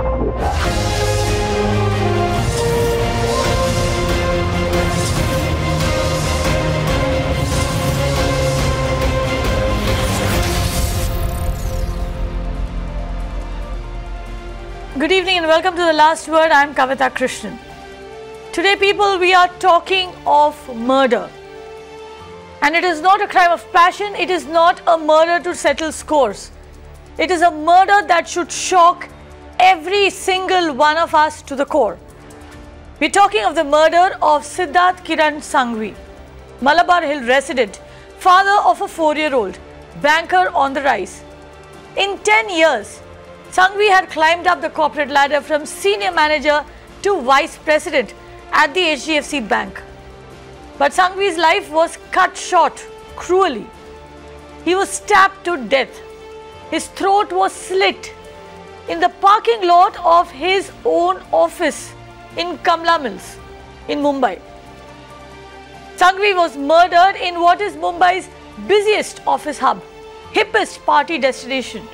Good evening and welcome to The Last Word. I am Kavita Krishnan. Today, people, we are talking of murder. And it is not a crime of passion. It is not a murder to settle scores. It is a murder that should shock every single one of us to the core. We are talking of the murder of Siddharth Sanghvi, Malabar Hill resident, father of a 4-year-old, banker on the rise. In 10 years, Sanghvi had climbed up the corporate ladder from senior manager to vice president at the HDFC bank. But Sanghvi's life was cut short cruelly. He was stabbed to death. His throat was slit in the parking lot of his own office in Kamla Mills in Mumbai. Sanghvi was murdered in what is Mumbai's busiest office hub, hippest party destination.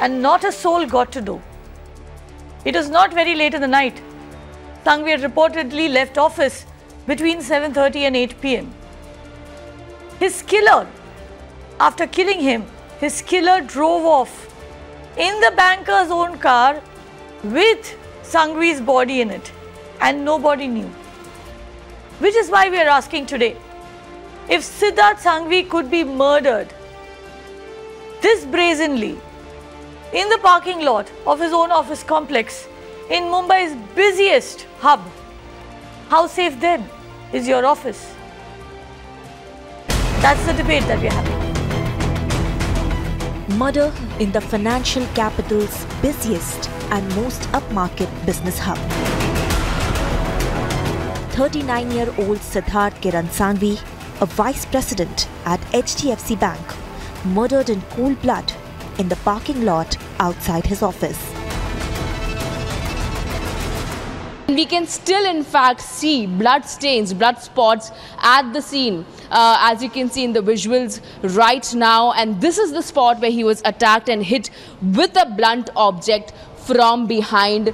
And not a soul got to know. It was not very late in the night. Sanghvi had reportedly left office between 7:30 and 8 p.m. His killer, after killing him, his killer drove off in the banker's own car with Sanghvi's body in it, and nobody knew. Which is why we are asking today, if Siddharth Sanghvi could be murdered this brazenly in the parking lot of his own office complex in Mumbai's busiest hub, how safe then is your office? That's the debate that we're having. Murder in the financial capital's busiest and most upmarket business hub. 39-year-old Siddharth Sanghvi, a vice president at HDFC Bank, murdered in cold blood in the parking lot outside his office. We can still in fact see blood stains, blood spots at the scene, as you can see in the visuals right now. And this is the spot where he was attacked and hit with a blunt object from behind.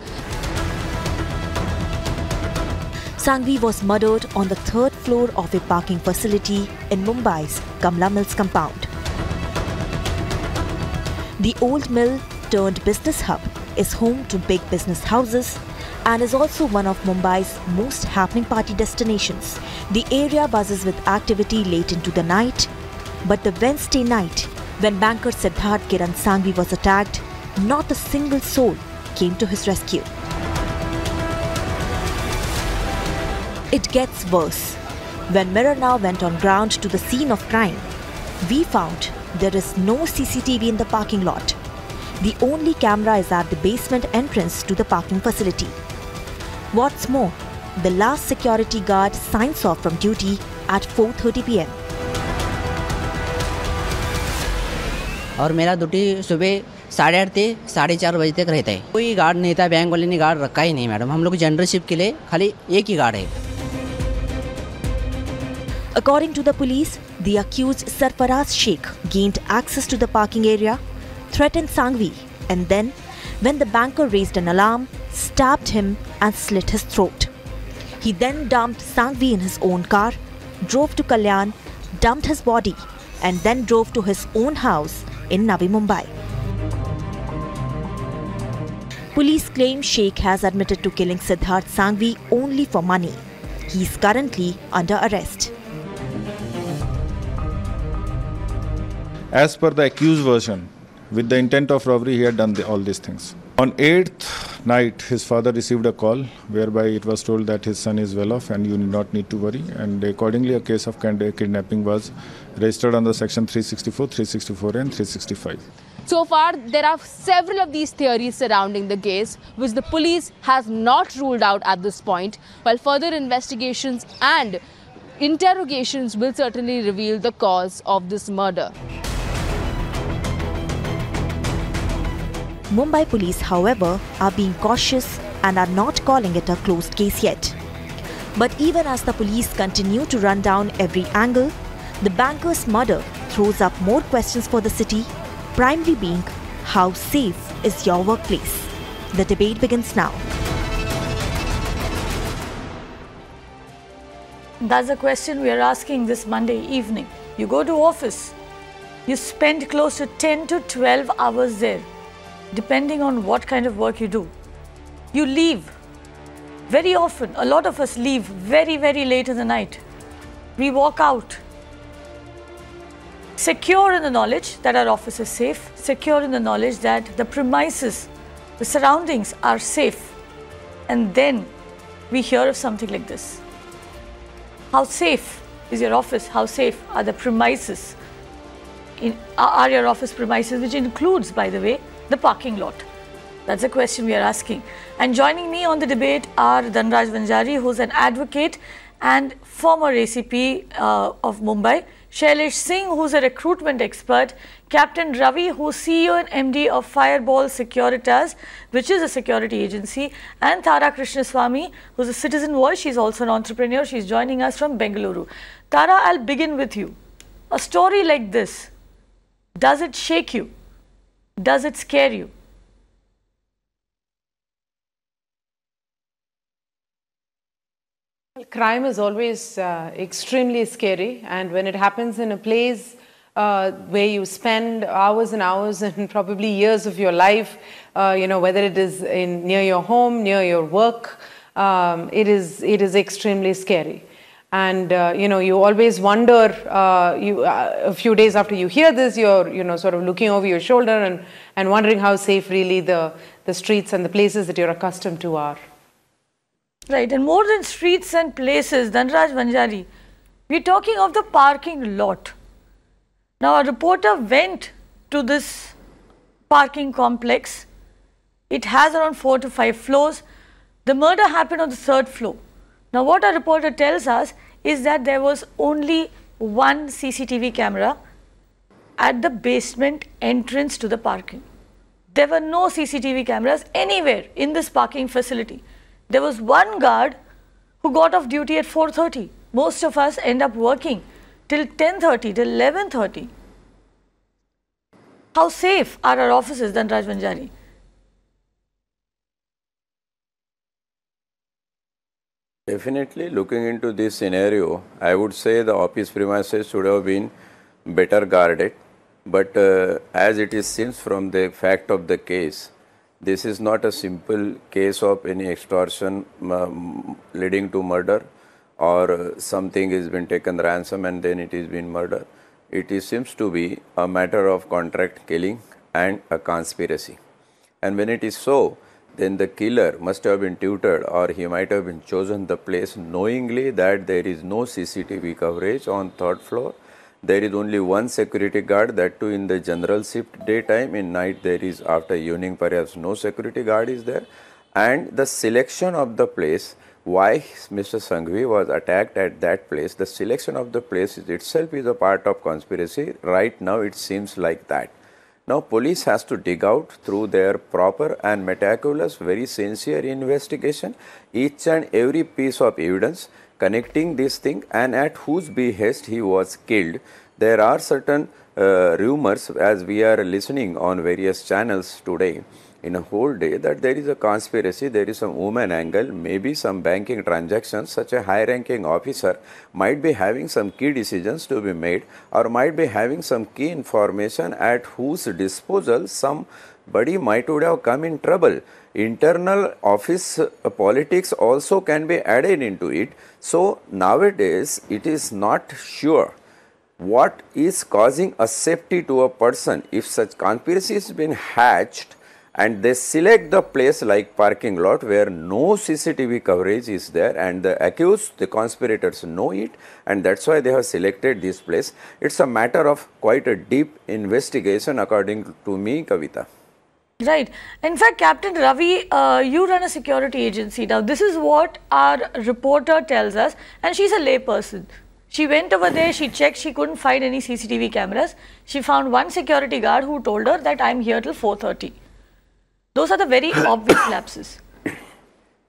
Sanghvi was murdered on the 3rd floor of a parking facility in Mumbai's Kamla Mills compound. The old mill turned business hub is home to big business houses and is also one of Mumbai's most happening party destinations. The area buzzes with activity late into the night, but the Wednesday night, when banker Siddharth Sanghvi was attacked, not a single soul came to his rescue. It gets worse. When Mirror Now went on ground to the scene of crime, we found there is no CCTV in the parking lot. The only camera is at the basement entrance to the parking facility. What's more, the last security guard signs off from duty at 4:30 p.m. और मेरा duty सुबह 8:30 से 4:30 बजे तक रहता है. कोई guard नहीं था, बैंक वाले ने गार्ड रखा ही नहीं मैडम. हम लोग जनरल शिफ्ट के लिए खाली एक ही गार्ड है. According to the police, the accused Sarfaraz Sheikh gained access to the parking area, threatened Sanghvi, and then, when the banker raised an alarm, stabbed him and slit his throat. He then dumped Sanghvi in his own car, drove to Kalyan, dumped his body, and then drove to his own house in Navi Mumbai. Police claim Sheikh has admitted to killing Siddharth Sanghvi only for money. He is currently under arrest. As per the accused version, with the intent of robbery, he had done all these things. On 8th night, his father received a call whereby it was told that his son is well off and you do not need to worry. And accordingly, a case of kidnapping was registered under section 364, 364 and 365. So far, there are several of these theories surrounding the case, which the police has not ruled out at this point, while further investigations and interrogations will certainly reveal the cause of this murder. Mumbai police, however, are being cautious and are not calling it a closed case yet. But even as the police continue to run down every angle, the banker's murder throws up more questions for the city, primarily being, how safe is your workplace? The debate begins now. That's the question we are asking this Monday evening. You go to office, you spend close to 10 to 12 hours there, depending on what kind of work you do. You leave. Very often, a lot of us leave very, very late in the night. We walk out, secure in the knowledge that our office is safe, secure in the knowledge that the premises, the surroundings are safe. And then we hear of something like this. How safe is your office? How safe are the premises? Are your office premises, which includes, by the way, the parking lot? That's a question we are asking. And joining me on the debate are Dhanraj Vanjari, who's an advocate and former ACP of Mumbai, Shailesh Singh, who's a recruitment expert, Captain Ravi, who's CEO and MD of Fireball Securitas, which is a security agency, and Tara Krishnaswamy, who's a citizen voice. She's also an entrepreneur. She's joining us from Bengaluru. Tara, I'll begin with you. A story like this, does it shake you? Does it scare you? Crime is always extremely scary, and when it happens in a place where you spend hours and hours and probably years of your life, whether it is near your home, near your work, it is extremely scary. And you always wonder, a few days after you hear this, you're sort of looking over your shoulder and wondering how safe really the streets and the places that you're accustomed to are. Right, and more than streets and places, Dhanraj Vanjari, we're talking of the parking lot. Now, a reporter went to this parking complex. It has around 4 to 5 floors. The murder happened on the 3rd floor. Now, what a reporter tells us is that there was only one CCTV camera at the basement entrance to the parking. There were no CCTV cameras anywhere in this parking facility. There was one guard who got off duty at 4:30. Most of us end up working till 10:30, till 11:30. How safe are our offices, Dhanraj Vanjari? Definitely, looking into this scenario, I would say the office premises should have been better guarded. But as it is seems from the fact of the case, this is not a simple case of any extortion leading to murder, or something has been taken ransom and then it is been murder. It seems to be a matter of contract killing and a conspiracy. And when it is so, then the killer must have been tutored, or he might have been chosen the place knowingly that there is no CCTV coverage on 3rd floor. There is only one security guard, that too in the general shift daytime. In night there is, after evening perhaps, no security guard is there. And the selection of the place, why Mr. Sanghvi was attacked at that place, the selection of the place itself is a part of conspiracy. Right now it seems like that. Now police has to dig out through their proper and meticulous, very sincere investigation, each and every piece of evidence connecting this thing and at whose behest he was killed. There are certain rumors, as we are listening on various channels today in a whole day, that there is a conspiracy, there is some woman angle, maybe some banking transactions. Such a high ranking officer might be having some key decisions to be made, or might be having some key information at whose disposal somebody might would have come in trouble. Internal office politics also can be added into it. So nowadays it is not sure what is causing a safety to a person. If such conspiracy has been hatched and they select the place like parking lot where no CCTV coverage is there, and the accused, the conspirators know it, and that's why they have selected this place. It's a matter of quite a deep investigation according to me, Kavita. Right. In fact, Captain Ravi, you run a security agency. Now, this is what our reporter tells us, and she's a lay person. She went over there, she checked, she couldn't find any CCTV cameras. She found one security guard who told her that I'm here till 4:30. Those are the very obvious lapses.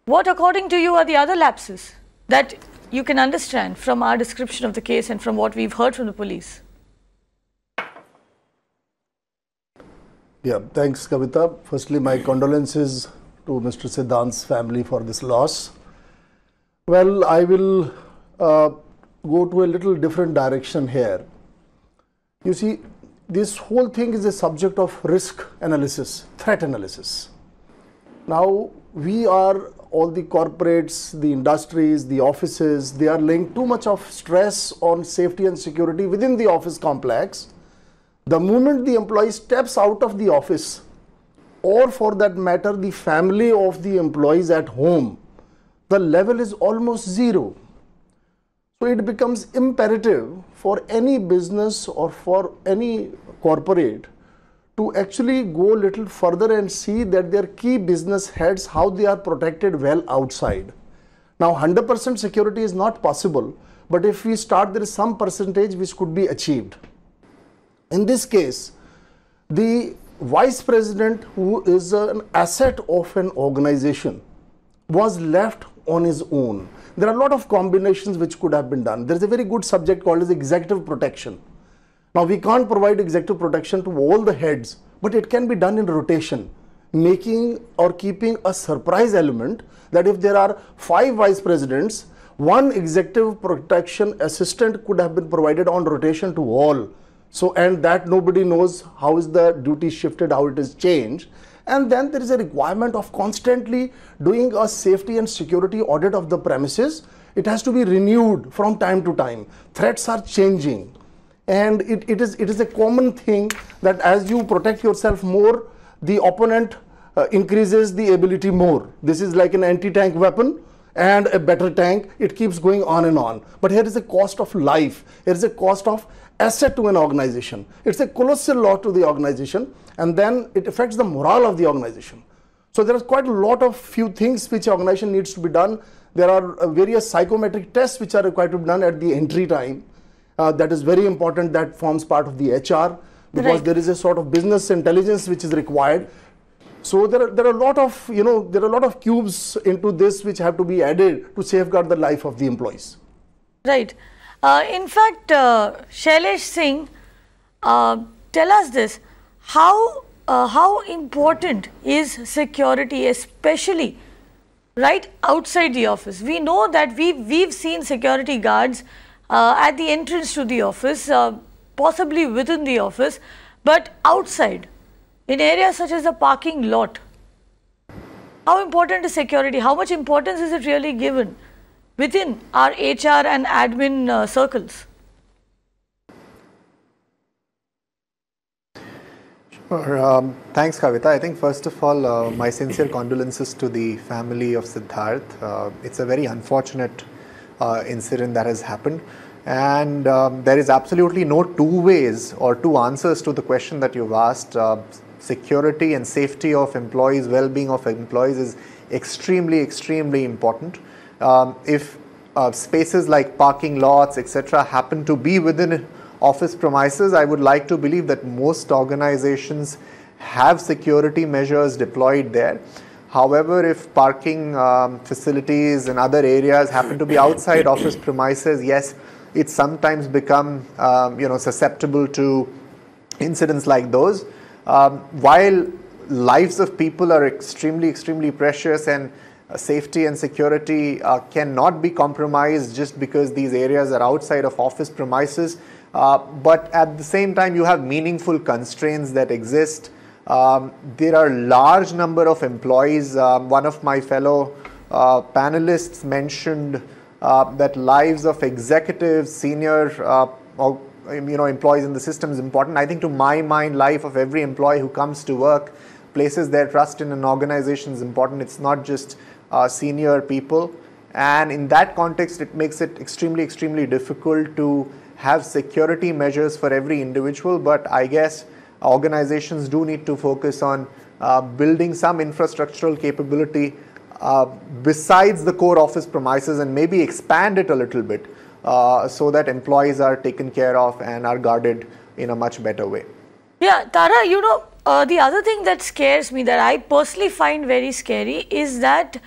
What, according to you, are the other lapses that you can understand from our description of the case and from what we've heard from the police? Yeah, thanks, Kavita. Firstly, my condolences to Mr. Siddharth's family for this loss. Well, I will go to a little different direction here. You see, this whole thing is a subject of risk analysis, threat analysis. Now, all the corporates, the industries, the offices, they are laying too much of stress on safety and security within the office complex. The moment the employee steps out of the office, or for that matter, the family of the employees at home, the level is almost zero. So it becomes imperative for any business or for any corporate to actually go a little further and see that their key business heads, how they are protected well outside. Now 100% security is not possible, but if we start, there is some percentage which could be achieved. In this case, the vice president, who is an asset of an organization, was left on his own. There are a lot of combinations which could have been done. There is a very good subject called as executive protection. Now, we can't provide executive protection to all the heads, but it can be done in rotation, making or keeping a surprise element that if there are 5 vice presidents, 1 executive protection assistant could have been provided on rotation to all. So, and that nobody knows how is the duty shifted, how it is changed. And then there is a requirement of constantly doing a safety and security audit of the premises. It has to be renewed from time to time. Threats are changing. And it is a common thing that as you protect yourself more, the opponent increases the ability more. This is like an anti-tank weapon and a better tank. It keeps going on and on. But here is a cost of life. Here is a cost of asset to an organization. It's a colossal loss to the organization, and then it affects the morale of the organization. So there is quite a lot of few things which organization needs to be done. There are various psychometric tests which are required to be done at the entry time. That is very important. That forms part of the HR, because there is a sort of business intelligence which is required. So there are a lot of cubes into this which have to be added to safeguard the life of the employees. Right. In fact, Shailesh Singh, tell us this, how important is security, especially right outside the office? We know that we've seen security guards at the entrance to the office, possibly within the office, but outside, in areas such as the parking lot. How important is security? How much importance is it really given within our HR and admin circles? Sure. Thanks, Kavita. I think first of all, my sincere condolences to the family of Siddharth. It's a very unfortunate incident that has happened, and there is absolutely no two ways or two answers to the question that you've asked. Security and safety of employees, well-being of employees is extremely, extremely important. If spaces like parking lots, etc., happen to be within office premises, I would like to believe that most organizations have security measures deployed there. However, if parking facilities and other areas happen to be outside office premises, yes, it sometimes become susceptible to incidents like those. While lives of people are extremely, extremely precious, and safety and security cannot be compromised just because these areas are outside of office premises, but at the same time you have meaningful constraints that exist. There are large number of employees. One of my fellow panelists mentioned that lives of executives, senior employees in the system is important. I think to my mind, life of every employee who comes to work, places their trust in an organization is important. It's not just senior people, and in that context it makes it extremely, extremely difficult to have security measures for every individual. But I guess organizations do need to focus on building some infrastructural capability besides the core office premises, and maybe expand it a little bit so that employees are taken care of and are guarded in a much better way. Yeah, Tara, the other thing that scares me, that I personally find very scary, is that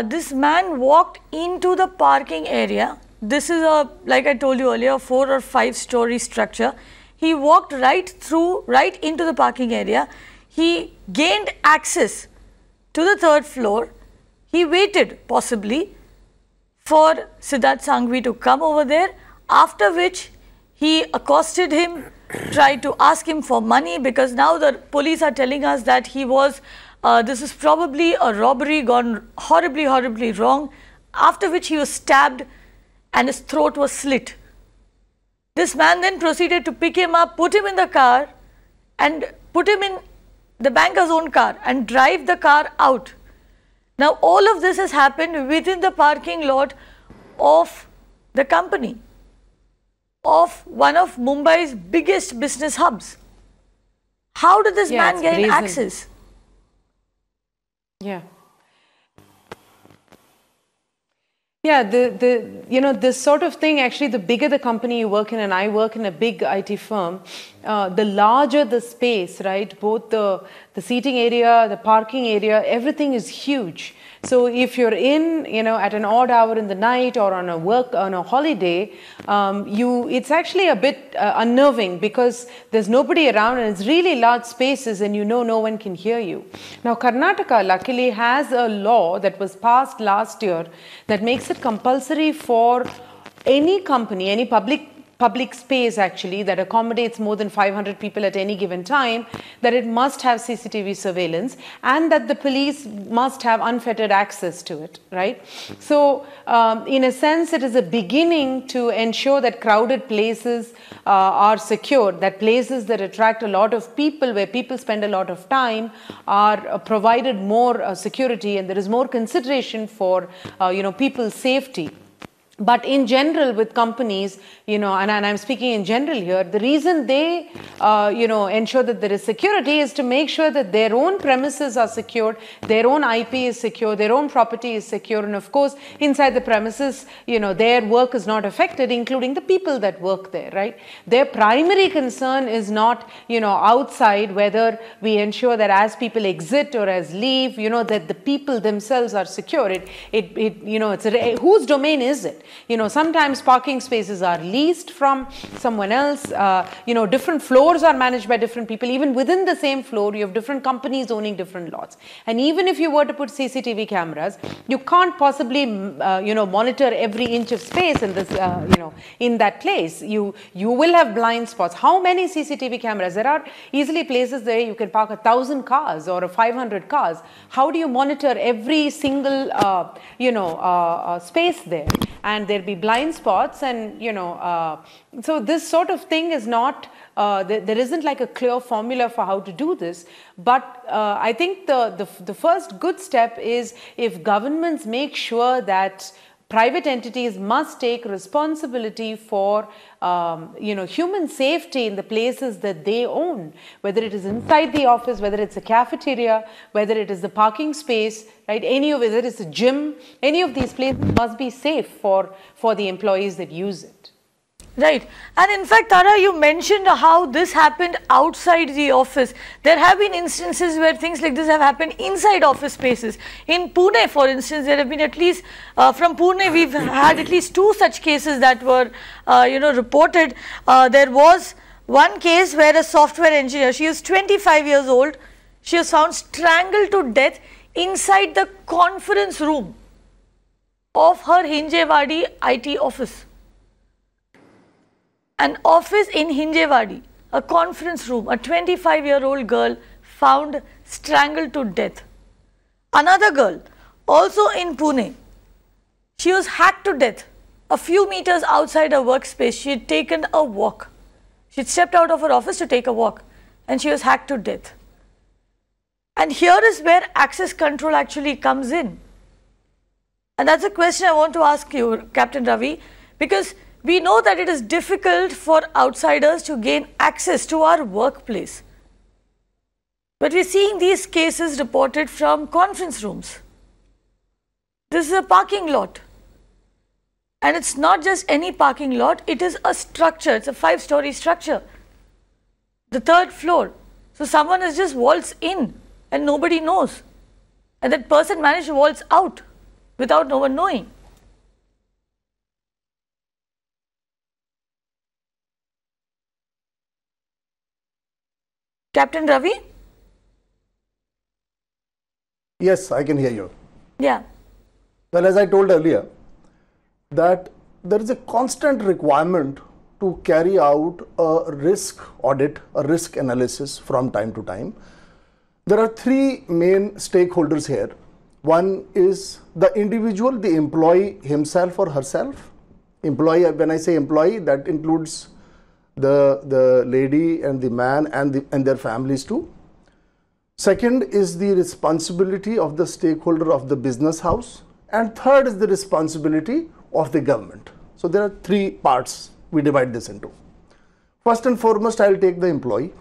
this man walked into the parking area. This is like I told you earlier, a 4 or 5 story structure. He walked right into the parking area. He gained access to the third floor. He waited possibly for Siddharth Sanghvi to come over there, after which he accosted him, tried to ask him for money, because now the police are telling us that he was, this is probably a robbery gone horribly, horribly wrong, after which he was stabbed and his throat was slit. This man then proceeded to pick him up, put him in the car and put him in the banker's own car and drive the car out. Now all of this has happened within the parking lot of the company, of one of Mumbai's biggest business hubs. How did this man gain access? Yeah. Yeah, this sort of thing, actually, the bigger the company you work in, and I work in a big IT firm, the larger the space, right? Both the seating area, the parking area, everything is huge. So if you're in, at an odd hour in the night or on a holiday, it's actually a bit unnerving, because there's nobody around and it's really large spaces and no one can hear you. Now, Karnataka luckily has a law that was passed last year that makes it compulsory for any company, any public space actually that accommodates more than 500 people at any given time, that it must have CCTV surveillance and that the police must have unfettered access to it, right? So in a sense, it is a beginning to ensure that crowded places are secure, that places that attract a lot of people, where people spend a lot of time, are provided more security, and there is more consideration for people's safety. But in general, with companies, and I'm speaking in general here, the reason they, ensure that there is security is to make sure that their own premises are secured, their own IP is secure, their own property is secure, and of course, inside the premises, their work is not affected, including the people that work there, right? Their primary concern is not, outside, whether we ensure that as people exit or as leave, that the people themselves are secure. Whose domain is it? Sometimes parking spaces are leased from someone else. Different floors are managed by different people. Even within the same floor, you have different companies owning different lots. And even if you were to put CCTV cameras, you can't possibly, monitor every inch of space in this, in that place. You will have blind spots. How many CCTV cameras? There are easily places there you can park 1,000 cars or 500 cars. How do you monitor every single, space there? And there'll be blind spots, and so this sort of thing is not, there isn't like a clear formula for how to do this. But I think the first good step is if governments make sure that private entities must take responsibility for human safety in the places that they own, whether it is inside the office, whether it's a cafeteria, whether it is the parking space, right? Whether it's a gym, any of these places must be safe for the employees that use it. Right. And in fact, Tara, you mentioned how this happened outside the office. There have been instances where things like this have happened inside office spaces. In Pune, for instance, there have been at least, from Pune, we've had at least 2 such cases that were, reported. There was one case where a software engineer, she was 25 years old, she was found strangled to death inside the conference room of her Hinjewadi IT office. An office in Hinjewadi, a conference room, a 25-year-old girl found strangled to death. Another girl, also in Pune, she was hacked to death. A few meters outside her workspace, she had taken a walk. She had stepped out of her office to take a walk, and she was hacked to death. And here is where access control actually comes in. And that's a question I want to ask you, Captain Ravi, because we know that it is difficult for outsiders to gain access to our workplace. But we're seeing these cases reported from conference rooms. This is a parking lot. And it's not just any parking lot, it is a structure, it's a 5-story structure. The 3rd floor. So someone has just waltzed in and nobody knows. And that person managed to waltz out without no one knowing. Captain Ravi? Yes, I can hear you. Yeah. Well, as I told earlier, that there is a constant requirement to carry out a risk audit, a risk analysis from time to time. There are three main stakeholders here. One is the individual, the employee himself or herself. Employee, when I say employee, that includes the lady and the man and their families too. Second is the responsibility of the stakeholder of the business house. And third is the responsibility of the government. So there are three parts we divide this into. First and foremost, I will take the employee.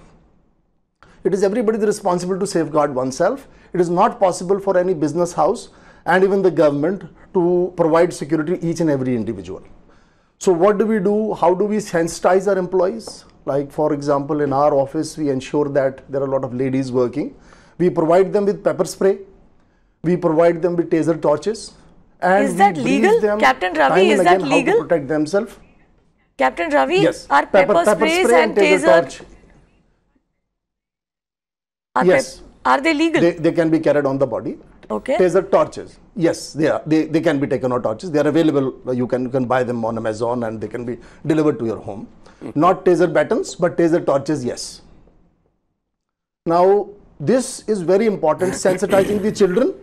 It is everybody responsible to safeguard oneself. It is not possible for any business house and even the government to provide security to each and every individual. So what do we do? How do we sensitize our employees? Like for example, in our office, we ensure that there are a lot of ladies working. We provide them with pepper spray. We provide them with taser torches. And is that legal? Captain Ravi, is that legal? How to protect themselves. Captain Ravi, yes. Are pepper sprays and taser yes. Are they legal? They can be carried on the body. Okay. Taser torches. Yes, they are. They can be taken on torches. They are available. You can buy them on Amazon and they can be delivered to your home. Not taser batons, but taser torches, yes. Now, this is very important, sensitizing the children.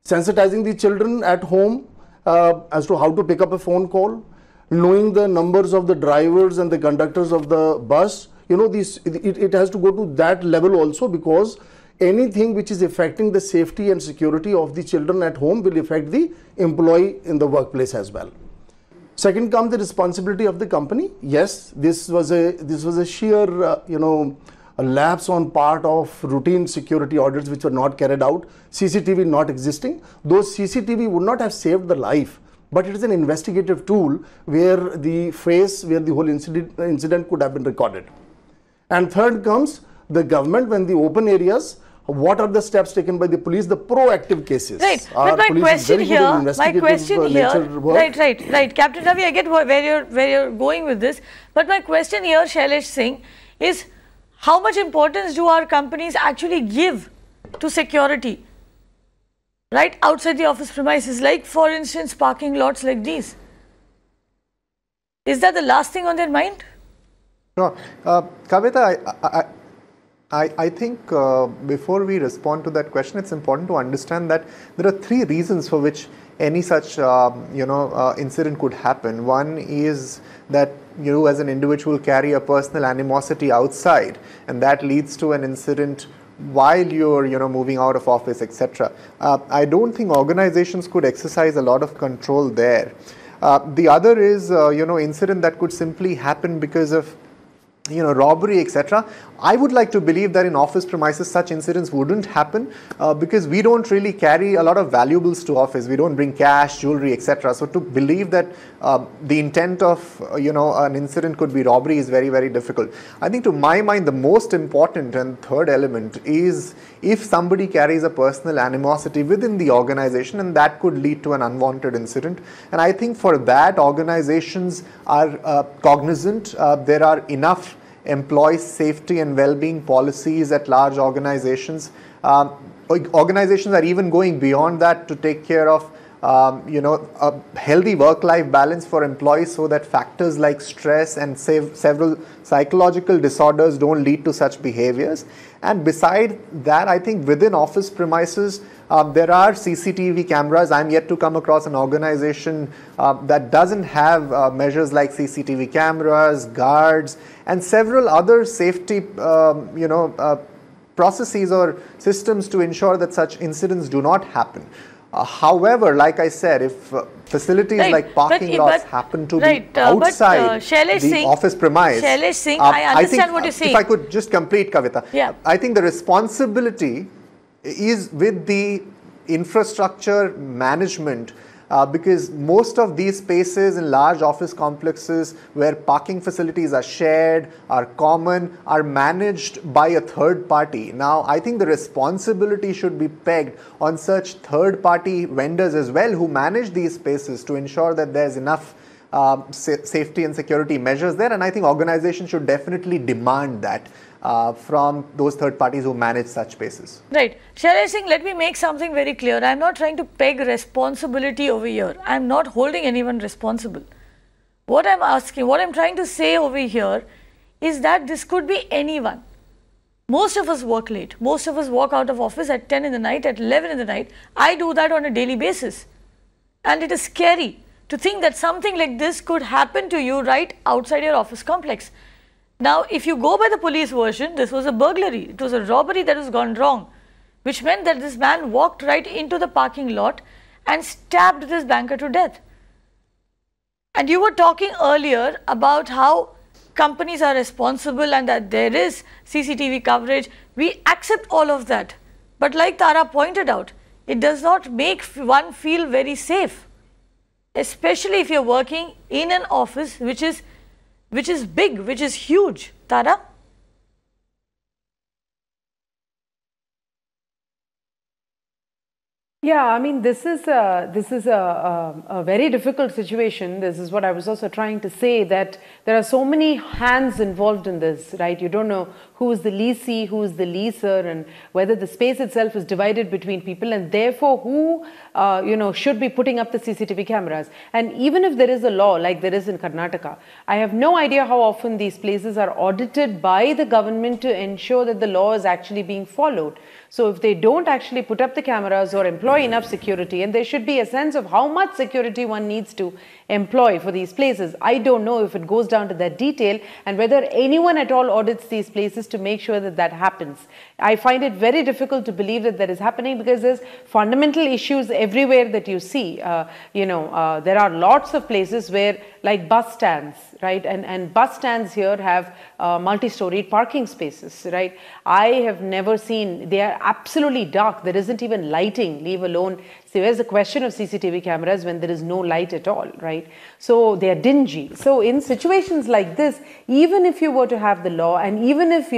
Sensitizing the children at home as to how to pick up a phone call, knowing the numbers of the drivers and the conductors of the bus. You know, it has to go to that level also, because anything which is affecting the safety and security of the children at home will affect the employee in the workplace as well. Second comes the responsibility of the company. Yes, this was a sheer a lapse on part of routine security audits which were not carried out, CCTV not existing. Those CCTV would not have saved the life, but it is an investigative tool where the whole incident could have been recorded. And third comes the government, when the open areas, what are the steps taken by the police, the proactive cases. Right, but my question here, right, Captain Ravi, I get where you're going with this, but my question here, Shailesh Singh, is how much importance do our companies actually give to security, right, outside the office premises, like for instance parking lots like these? Is that the last thing on their mind? No, Kavita, I think before we respond to that question, it's important to understand that there are three reasons for which any such incident could happen. One is that you as an individual carry a personal animosity outside, and that leads to an incident while you're moving out of office, etc. I don't think organizations could exercise a lot of control there. The other is incident that could simply happen because of robbery, etc. I would like to believe that in office premises such incidents wouldn't happen because we don't really carry a lot of valuables to office. We don't bring cash, jewelry, etc. So to believe that the intent of an incident could be robbery is very, very difficult. I think to my mind the most important and third element is if somebody carries a personal animosity within the organization, and that could lead to an unwanted incident. And I think for that organizations are cognizant. There are enough employee safety and well-being policies at large organizations. Organizations are even going beyond that to take care of a healthy work-life balance for employees, so that factors like stress and several psychological disorders don't lead to such behaviors. And beside that, I think within office premises, there are CCTV cameras. I'm yet to come across an organization that doesn't have measures like CCTV cameras, guards, and several other safety processes or systems to ensure that such incidents do not happen. However, like I said, if facilities like parking lots happen to be outside the office premise, Shailesh Singh, I understand what you're saying. If I could just complete, Kavita, yeah. I think the responsibility is with the infrastructure management, because most of these spaces in large office complexes where parking facilities are shared, are common, are managed by a third party. Now, I think the responsibility should be pegged on such third party vendors as well who manage these spaces to ensure that there's enough safety and security measures there, and I think organizations should definitely demand that from those third parties who manage such spaces. Right. Shailaj Singh, let me make something very clear. I am not trying to peg responsibility over here. I am not holding anyone responsible. What I am asking, what I am trying to say over here is that this could be anyone. Most of us work late. Most of us walk out of office at 10 in the night, at 11 in the night. I do that on a daily basis. And it is scary to think that something like this could happen to you right outside your office complex. Now, if you go by the police version, this was a burglary. It was a robbery that was gone wrong, which meant that this man walked right into the parking lot and stabbed this banker to death. And you were talking earlier about how companies are responsible and that there is CCTV coverage. We accept all of that. But like Tara pointed out, it does not make one feel very safe, especially if you're working in an office which is big, which is huge. Tara? Yeah, I mean, this is a very difficult situation. This is what I was also trying to say, that there are so many hands involved in this, right? You don't know who is the leasee, who is the leaser, and whether the space itself is divided between people, and therefore who, should be putting up the CCTV cameras. And even if there is a law like there is in Karnataka, I have no idea how often these places are audited by the government to ensure that the law is actually being followed. So if they don't actually put up the cameras or employ enough security, and there should be a sense of how much security one needs to employ for these places. I don't know if it goes down to that detail and whether anyone at all audits these places to make sure that that happens. I find it very difficult to believe that that is happening because there's fundamental issues everywhere that you see. There are lots of places where, like bus stands, right? And bus stands here have multi-storied parking spaces, right? I have never seen, they are absolutely dark. There isn't even lighting, leave alone. So where's the question of CCTV cameras when there is no light at all, right? So they are dingy. So in situations like this, even if you were to have the law, and even if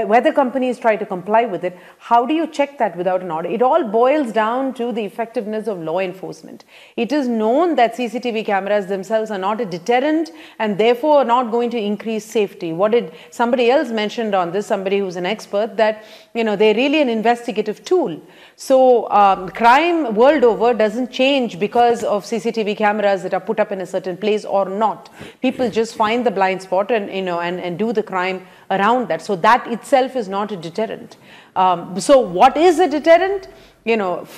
whether companies try to comply with it, how do you check that without an order? It all boils down to the effectiveness of law enforcement. It is known that CCTV cameras themselves are not a deterrent and therefore are not going to increase safety. What did somebody else mentioned on this, somebody who's an expert, that they're really an investigative tool. So crime world over doesn't change because of CCTV cameras that are put up in a certain place or not. People just find the blind spot and do the crime around that. So that itself is not a deterrent. So what is a deterrent? The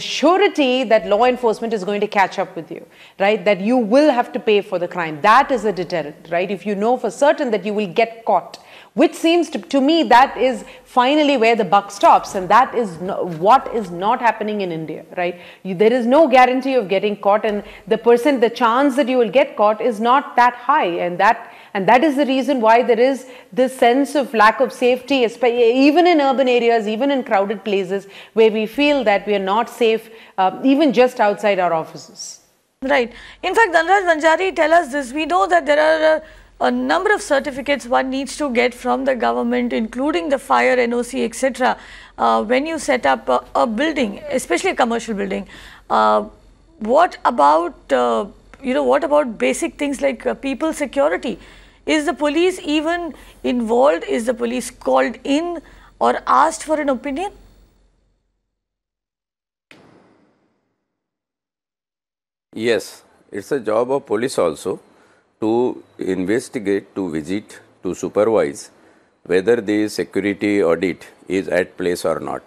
surety that law enforcement is going to catch up with you, right? That you will have to pay for the crime. That is a deterrent, right? If you know for certain that you will get caught, which seems to me that is finally where the buck stops, and that is what is not happening in India, right? There is no guarantee of getting caught, and the chance that you will get caught is not that high, and that is the reason why there is this sense of lack of safety, even in urban areas, even in crowded places, where we feel that we are not safe, even just outside our offices. Right. In fact, Dhanraj Manjari, tell us this. We know that there are a number of certificates one needs to get from the government, including the fire, NOC, etc. When you set up a building, especially a commercial building. What about basic things like people security? Is the police even involved? Is the police called in or asked for an opinion? Yes, it's a job of police also to investigate, to visit, to supervise whether the security audit is at place or not.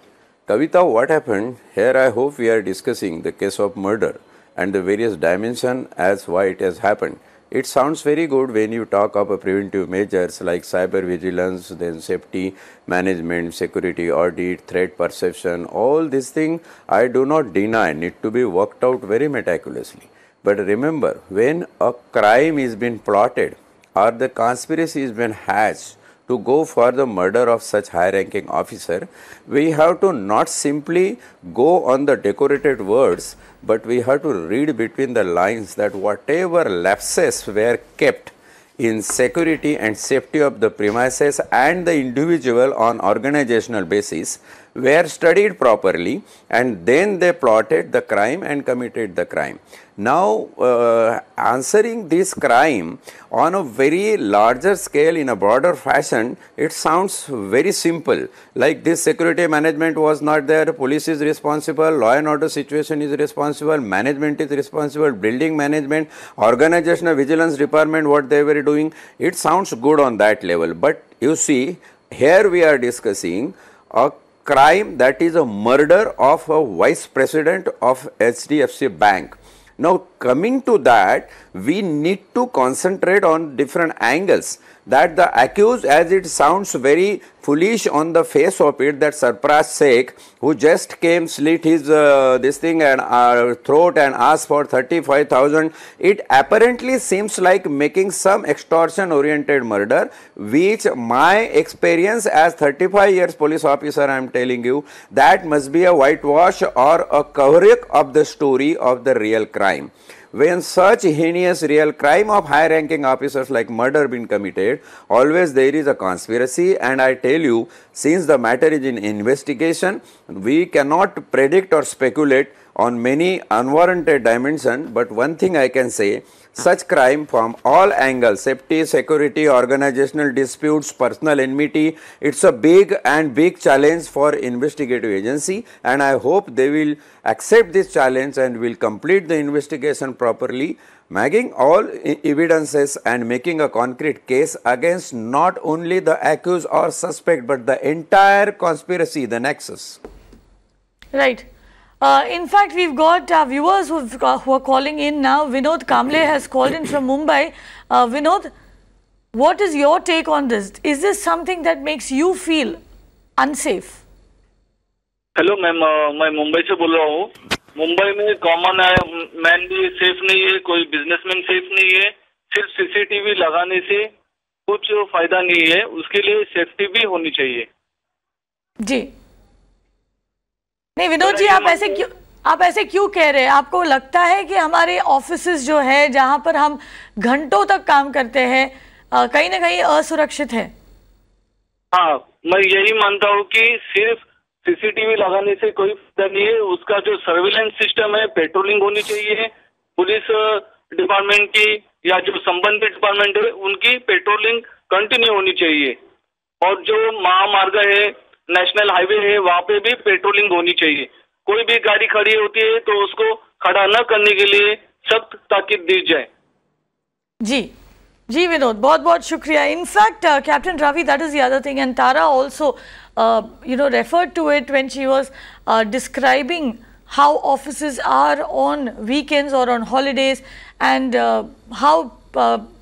Kavita, what happened here? I hope we are discussing the case of murder and the various dimensions as why it has happened. It sounds very good when you talk of preventive measures like cyber vigilance, then safety management, security audit, threat perception, all these things I do not deny need to be worked out very meticulously. But remember, when a crime is being plotted or the conspiracy is being hatched to go for the murder of such high-ranking officer, we have to not simply go on the decorated words, but we have to read between the lines that whatever lapses were kept in security and safety of the premises and the individual on organizational basis were studied properly, and then they plotted the crime and committed the crime. Now, answering this crime on a very larger scale in a broader fashion, it sounds very simple. Like this security management was not there, police is responsible, law and order situation is responsible, management is responsible, building management, organizational vigilance department, what they were doing. It sounds good on that level. But you see, here we are discussing a crime that is a murder of a vice president of HDFC Bank. Now, coming to that, we need to concentrate on different angles. That the accused, as it sounds very foolish on the face of it, that Sarfaraz Sheikh, who just came, slit his this thing and throat and asked for 35,000, it apparently seems like making some extortion oriented murder, which my experience as 35 years police officer, I am telling you, that must be a whitewash or a covering of the story of the real crime. When such heinous real crime of high ranking officers like murder been committed, always there is a conspiracy, and I tell you, since the matter is in investigation, we cannot predict or speculate on many unwarranted dimensions, but one thing I can say, such crime from all angles, safety, security, organizational disputes, personal enmity, it's a big challenge for investigative agency, and I hope they will accept this challenge and will complete the investigation properly, making all evidences and making a concrete case against not only the accused or suspect, but the entire conspiracy, the nexus. Right. In fact, we've got viewers who are calling in now. Vinod Kamble has called in from Mumbai. Vinod, what is your take on this? Is this something that makes you feel unsafe? Hello ma'am, मैं मुंबई से बोल रहा हूँ. मुंबई में common man भी safe नहीं है, कोई बिजनेसमैन सेफ नहीं है. सिर्फ सीसीटीवी लगाने से कुछ फायदा नहीं है, उसके लिए सेफ्टी भी होनी चाहिए. जी नहीं विनोद जी, आप ऐसे क्यों कह रहे हैं? आपको लगता है कि हमारे ऑफिसेज जो है जहां पर हम घंटों तक काम करते हैं कहीं ना कहीं असुरक्षित है? हाँ, मैं यही मानता हूँ कि सिर्फ सीसीटीवी लगाने से कोई फायदा नहीं है. उसका जो सर्विलेंस सिस्टम है, पेट्रोलिंग होनी चाहिए. पुलिस डिपार्टमेंट की या जो संबंधित डिपार्टमेंट है उनकी पेट्रोलिंग कंटिन्यू होनी चाहिए. और जो महामार्ग है, नेशनल हाईवे है, वहाँ पे भी पेट्रोलिंग होनी चाहिए. कोई भी गाड़ी खड़ी होती है तो उसको खड़ा न करने के लिए सख्त ताकीद दी जाए. जी विनोद, बहुत बहुत शुक्रिया. In fact, Captain Ravi, that is the other thing, and Tara also referred to it when she was describing how offices are on weekends or on holidays, and how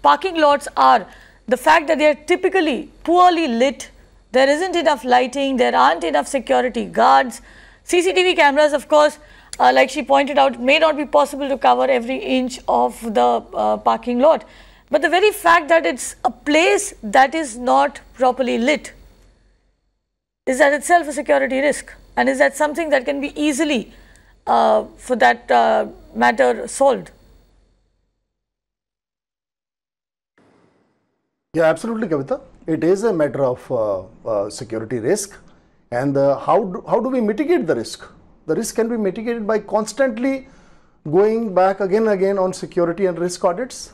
parking lots are. The fact that they are typically poorly lit, there isn't enough lighting, there aren't enough security guards. CCTV cameras, of course, like she pointed out, may not be possible to cover every inch of the parking lot. But the very fact that it's a place that is not properly lit, is that itself a security risk? And is that something that can be easily, for that matter, solved? Yeah, absolutely, Kavita. It is a matter of security risk. And how do we mitigate the risk? The risk can be mitigated by constantly going back again and again on security and risk audits,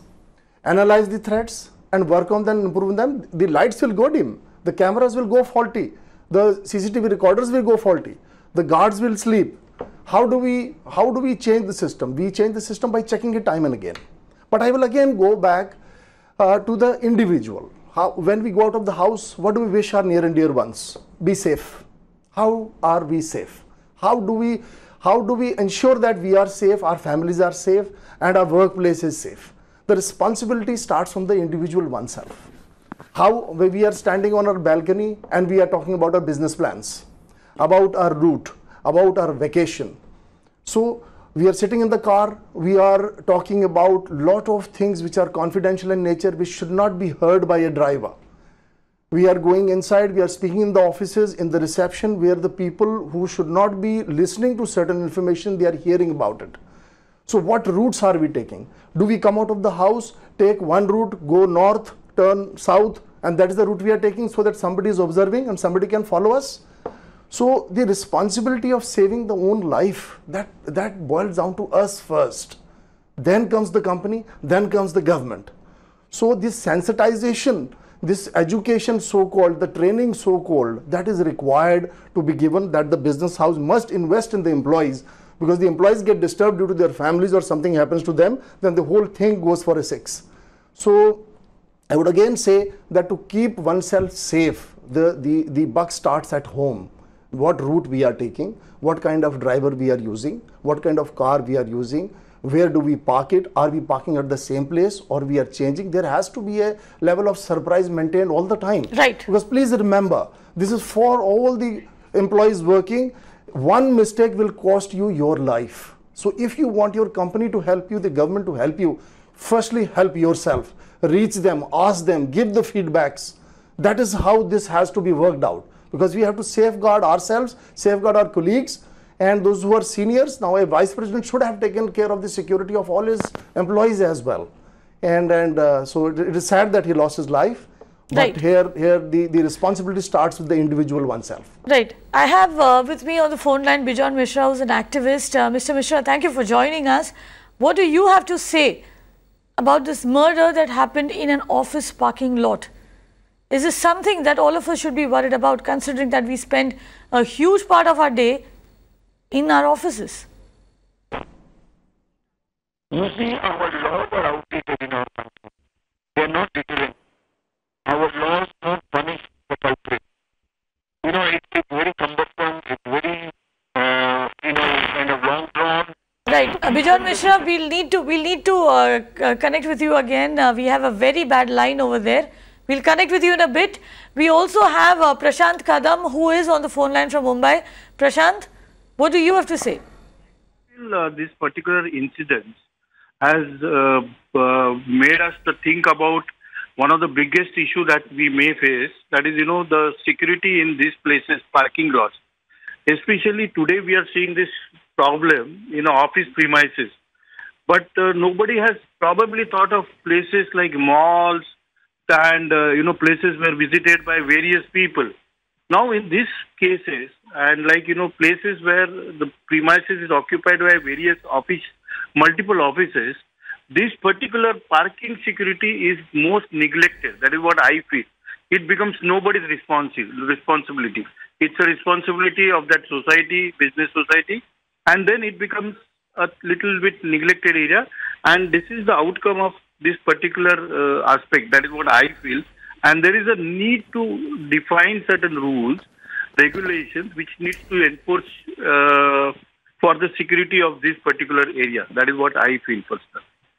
analyze the threats and work on them, improve them. The lights will go dim, the cameras will go faulty, the CCTV recorders will go faulty, the guards will sleep. How do we change the system? We change the system by checking it time and again. But I will again go back to the individual. When we go out of the house, what do we wish our near and dear ones? Be safe. How are we safe? How do we ensure that we are safe, our families are safe, and our workplace is safe? The responsibility starts from the individual oneself. How we are standing on our balcony and we are talking about our business plans, about our route, about our vacation. So we are sitting in the car, we are talking about lot of things which are confidential in nature, which should not be heard by a driver. We are going inside, we are speaking in the offices, in the reception, where the people who should not be listening to certain information, they are hearing about it. So what routes are we taking? Do we come out of the house take one route, go north, turn south, and that is the route we are taking, so that somebody is observing and somebody can follow us. So the responsibility of saving the own life, that boils down to us first. Then comes the company, then comes the government. So this sensitization, this education so-called, the training so-called, that is required to be given, that the business house must invest in the employees, because the employees get disturbed due to their families or something happens to them, then the whole thing goes for a six. So I would again say that to keep oneself safe, the buck starts at home. What route we are taking, what kind of driver we are using, what kind of car we are using, where do we park it, are we parking at the same place or we are changing. There has to be a level of surprise maintained all the time. Right. Because please remember, this is for all the employees working. One mistake will cost you your life. So if you want your company to help you, the government to help you, firstly help yourself, reach them, ask them, give the feedbacks. That is how this has to be worked out. Because we have to safeguard ourselves, safeguard our colleagues, and those who are seniors. Now a vice president should have taken care of the security of all his employees as well. And so it is sad that he lost his life. But Right. here the responsibility starts with the individual oneself. Right. I have with me on the phone line Bijon Mishra, who's an activist. Mr. Mishra, thank you for joining us. What do you have to say about this murder that happened in an office parking lot? Is this something that all of us should be worried about, considering that we spend a huge part of our day in our offices? You see, our laws are outdated in our country. They are not deterrent. Our laws don't punish the culprit. It's very cumbersome, it's very, kind of long drawn. Right. Bijon Mishra, we'll need to connect with you again. We have a very bad line over there. We'll connect with you in a bit. We also have Prashant Kadam, who is on the phone line from Mumbai. Prashant, what do you have to say? This particular incident has made us to think about one of the biggest issues that we may face, that is, the security in these places, parking lots. Especially today we are seeing this problem in office premises. But nobody has probably thought of places like malls and, places were visited by various people. Now in these cases, and places where the premises is occupied by various multiple offices, this particular parking security is most neglected. That is what I feel. It becomes nobody's responsibility. It's a responsibility of that society, business society, and then it becomes a little bit neglected area. And this is the outcome of this particular aspect. That is what I feel. And there is a need to define certain rules, regulations, which needs to enforce for the security of this particular area. That is what I feel first.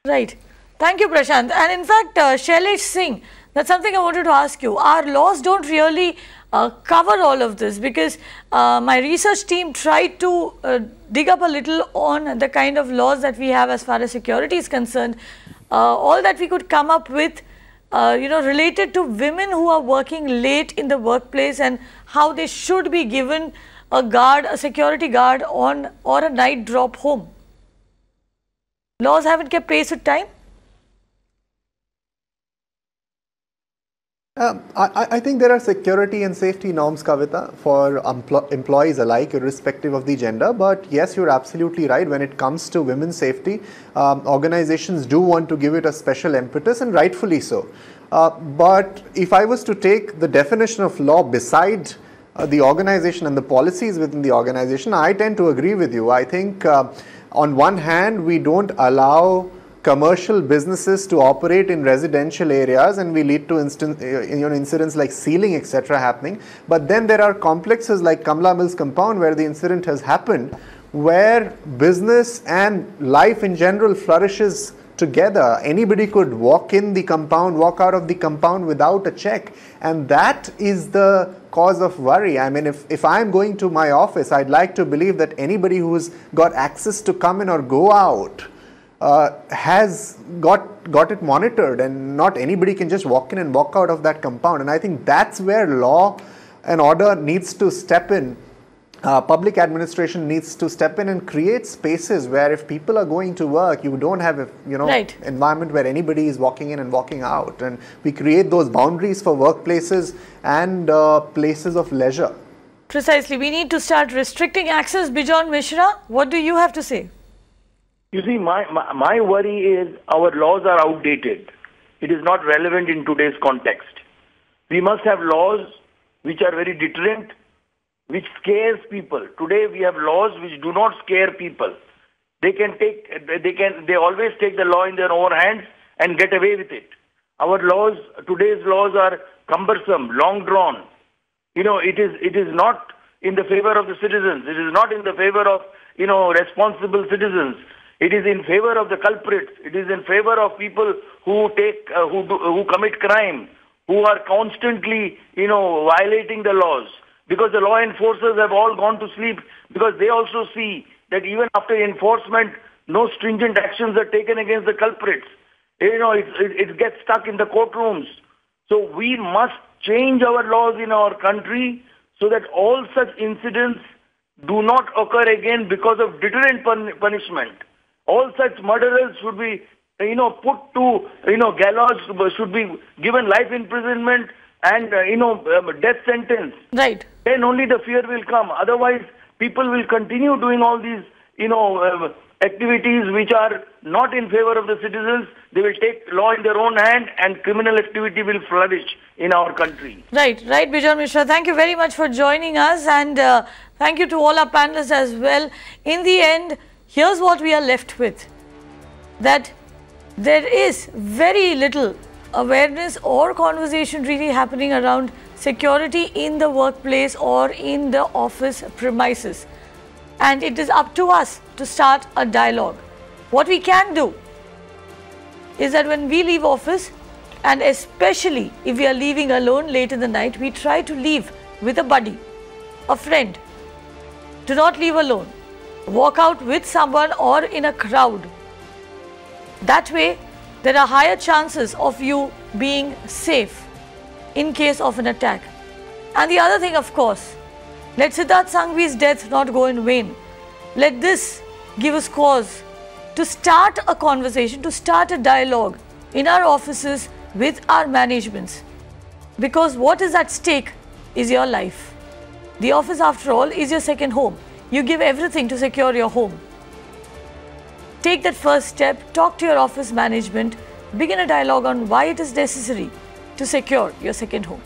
Right. Thank you, Prashant. And in fact, Shailesh Singh, that's something I wanted to ask you. Our laws don't really cover all of this, because my research team tried to dig up a little on the kind of laws that we have as far as security is concerned. All that we could come up with, related to women who are working late in the workplace and how they should be given a security guard or a night drop home. Laws haven't kept pace with time? I think there are security and safety norms, Kavita, for employees alike, irrespective of the gender. But yes, you're absolutely right. When it comes to women's safety, organizations do want to give it a special impetus, and rightfully so. But if I was to take the definition of law beside the organization and the policies within the organization, I tend to agree with you. I think on one hand, we don't allow commercial businesses to operate in residential areas, and we lead to incidents like stealing, etc. happening. But then there are complexes like Kamla Mills compound, where the incident has happened, where business and life in general flourishes together. Anybody could walk in the compound, walk out of the compound without a check, and that is the cause of worry. I mean, if I'm going to my office, I'd like to believe that anybody who's got access to come in or go out has got it monitored, and not anybody can just walk in and walk out of that compound. And I think that's where law and order needs to step in public administration needs to step in and create spaces where if people are going to work, you don't have a environment where anybody is walking in and walking out, and we create those boundaries for workplaces and places of leisure. Precisely. We need to start restricting access. Bijon Mishra, what do you have to say? You see, my worry is our laws are outdated. It is not relevant in today's context. We must have laws which are very deterrent, which scares people. Today we have laws which do not scare people. They always take the law in their own hands and get away with it. Our laws, today's laws are cumbersome, long drawn. It is not in the favor of the citizens. It is not in the favor of, responsible citizens. It is in favor of the culprits. It is in favor of people who commit crime, who are constantly, violating the laws. Because the law enforcers have all gone to sleep, because they also see that even after enforcement, no stringent actions are taken against the culprits. It gets stuck in the courtrooms. So we must change our laws in our country so that all such incidents do not occur again because of deterrent punishment. All such murderers should be, put to, gallows, should be given life imprisonment and, death sentence. Right. Then only the fear will come. Otherwise, people will continue doing all these, activities which are not in favor of the citizens. They will take law in their own hand and criminal activity will flourish in our country. Right, Bijon Mishra. Thank you very much for joining us, and thank you to all our panelists as well. In the end, here's what we are left with, that there is very little awareness or conversation really happening around security in the workplace or in the office premises. And it is up to us to start a dialogue. What we can do is that when we leave office, and especially if we are leaving alone late in the night, we try to leave with a buddy, a friend. Do not leave alone. Walk out with someone or in a crowd. That way, there are higher chances of you being safe in case of an attack. And the other thing, of course, let Siddharth Sanghvi's death not go in vain. Let this give us cause to start a conversation, to start a dialogue in our offices with our managements. Because what is at stake is your life. The office, after all, is your second home. You give everything to secure your home. Take that first step, talk to your office management, begin a dialogue on why it is necessary to secure your second home.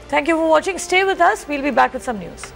Thank you for watching. Stay with us. We'll be back with some news.